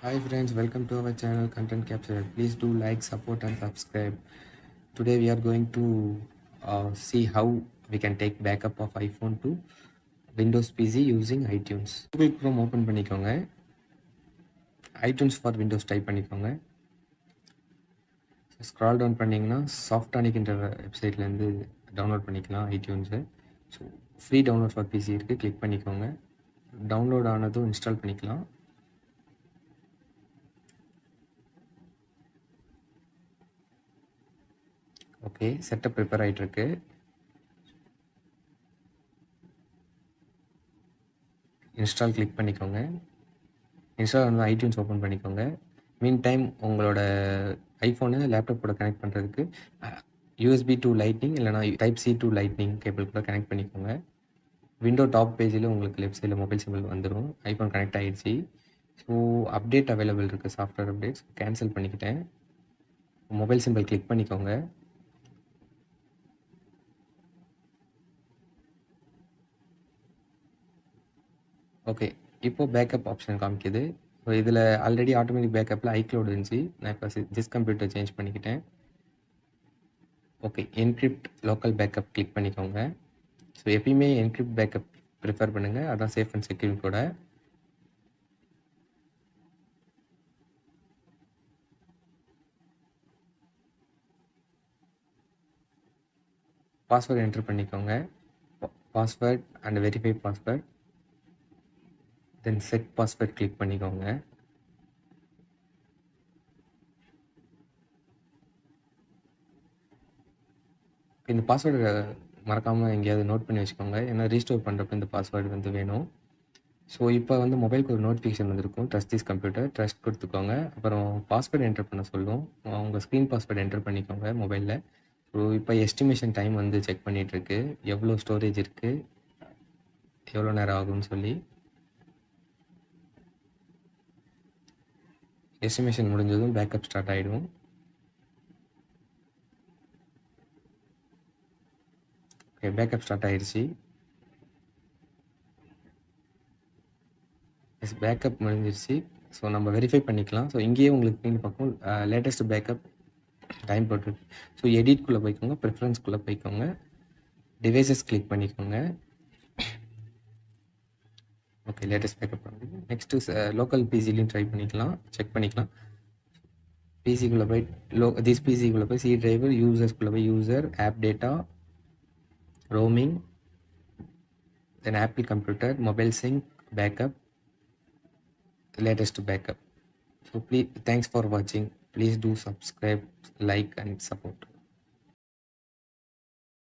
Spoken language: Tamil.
Hi friends, welcome to our channel Content Capture. Please do like, support and subscribe. Today we are going to see how we can take backup of iPhone to Windows PC using iTunes. Google Chrome open பண்ணிக்கோங்க. iTunes for Windows type பண்ணிக்கோங்க. Scroll down பண்ணிங்கன்னா Softonic வெப்சைட்லேருந்து டவுன்லோட் பண்ணிக்கலாம் iTunes. So free download for PC இருக்குது, கிளிக் பண்ணிக்கோங்க. டவுன்லோட் ஆனதும் இன்ஸ்டால் பண்ணிக்கலாம். ஓகே, செட்டப் ப்ரிப்பேர் ஆகிட்டுருக்கு. இன்ஸ்டால் கிளிக் பண்ணிக்கோங்க. இன்ஸ்டால் வந்து ஐடியூன்ஸ் ஓப்பன் பண்ணிக்கோங்க. மீன் டைம் உங்களோட ஐஃபோனு லேப்டாப்போட கனெக்ட் பண்ணுறதுக்கு USB to லைட்னிங் இல்லைனா டைப் C to லைட்னிங் கேபிள் கூட கனெக்ட் பண்ணிக்கோங்க. விண்டோ டாப் பேஜில் உங்களுக்கு லெஃப்ட் சைடில் மொபைல் சிம்பிள் வந்துடும். ஐஃபோன் கனெக்ட் ஆகிடுச்சு. ஸோ அப்டேட் அவைலபிள் இருக்குது, சாஃப்ட்வேர் அப்டேட்ஸ். கேன்சல் பண்ணிக்கிட்டேன். மொபைல் சிம்பிள் கிளிக் பண்ணிக்கோங்க. ஓகே, இப்போது பேக்கப் ஆப்ஷன் காமிக்குது. ஸோ இதில் ஆல்ரெடி ஆட்டோமேட்டிக் பேக்கப்பில் iCloud இருந்துச்சு. நான் இப்போ திஸ் கம்ப்யூட்டர் சேஞ்ச் பண்ணிக்கிட்டேன். Okay, encrypt local backup click பண்ணிக்கோங்க. ஸோ எப்பயுமே என்கிரிப்ட் பேக்கப் ப்ரிஃபர் பண்ணுங்கள், அதான் சேஃப் அண்ட் செக்யூர் கூட. பாஸ்வேர்டு என்டர் பண்ணிக்கோங்க. Password and verify password, then set password click பண்ணிக்கோங்க. இந்த பாஸ்வேர்டு மறக்காமல் எங்கேயாவது நோட் பண்ணி வச்சுக்கோங்க, ஏன்னா ரீஸ்டோர் பண்ணுறப்ப இந்த பாஸ்வேர்டு வந்து வேணும். ஸோ இப்போ வந்து மொபைலுக்கு ஒரு நோட்டிஃபிகேஷன் வந்திருக்கும், ட்ரஸ்ட் திஸ் கம்ப்யூட்டர், ட்ரஸ்ட் கொடுத்துக்கோங்க. அப்புறம் பாஸ்வேர்டு என்டர் பண்ண சொல்லும், உங்கள் ஸ்க்ரீன் பாஸ்வேர்டு என்டர் பண்ணிக்கோங்க மொபைலில். ஸோ இப்போ எஸ்டிமேஷன் டைம் வந்து செக் பண்ணிகிட்ருக்கு, எவ்வளோ ஸ்டோரேஜ் இருக்குது, எவ்வளோ நேரம் ஆகும்னு சொல்லி. எஸ்டிமேஷன் முடிஞ்சதும் பேக்கப் ஸ்டார்ட் ஆகிடும். ஓகே, பேக்கப் ஸ்டார்ட் ஆகிடுச்சு. பேக்கப் முடிஞ்சிருச்சு. ஸோ நம்ம வெரிஃபை பண்ணிக்கலாம். ஸோ இங்கேயே உங்களுக்கு பின் பக்கம் லேட்டஸ்ட் பேக்கப் டைம் போட்டுருக்கு. ஸோ எடிட்குள்ளே போய்க்கோங்க, ப்ரிஃபரன்ஸ்குள்ளே போய்க்கோங்க, டிவைசஸ் கிளிக் பண்ணிக்கோங்க. ஓகே, லேட்டஸ்ட் பேக்கப் பண்ணுறது. நெக்ஸ்ட்டு லோக்கல் பிசிலையும் ட்ரை பண்ணிக்கலாம், செக் பண்ணிக்கலாம். பிசிக்குள்ளே போய் திஸ் பிசிக்குள்ளே போய் சி டிரைவர், யூசர்ஸ்குள்ளே போய் user, app data, roaming, then Apple computer, mobile sync, backup, latest backup. So please, thanks for watching. Please do subscribe, like and support.